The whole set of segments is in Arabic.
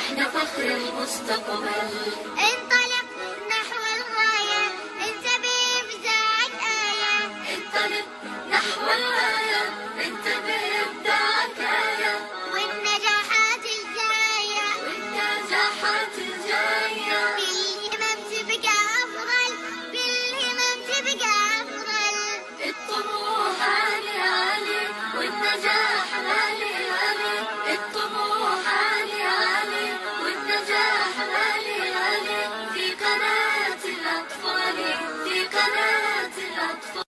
واحنا فخر المستقبل. انطلق نحو الغاية، انتبه إبداعك آية. انطلق نحو الغاية، انتبه إبداعك آية. والنجاحات الجاية، والنجاحات الجاية. بالهمم تبقى أفضل، بالهمم تبقى أفضل. الطموح عالي عالي والنجاح غالي غالي. الطموح عالي عالي والنجاح غالي غالي. في قناة الأطفال، في قناة الأطفال.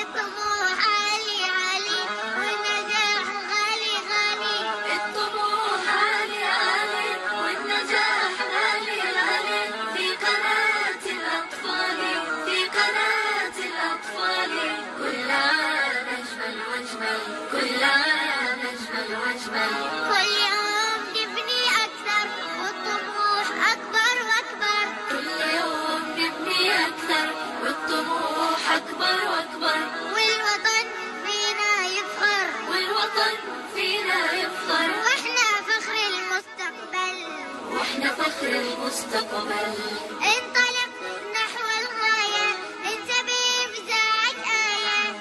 الطموح عالي عالي والنجاح غالي غالي. الطموح عالي عالي والنجاح غالي غالي. في قناة الأطفال، في قناة الأطفال. كل عام أجمل وأجمل، كل عام أجمل وأجمل. كل يوم نبني أكثر والطموح أكبر وأكبر. كل يوم نبني أكثر والطموح أكبر وأكبر. والوطن فينا يفخر، والوطن فينا يفخر. واحنا فخر المستقبل. واحنا فخر المستقبل.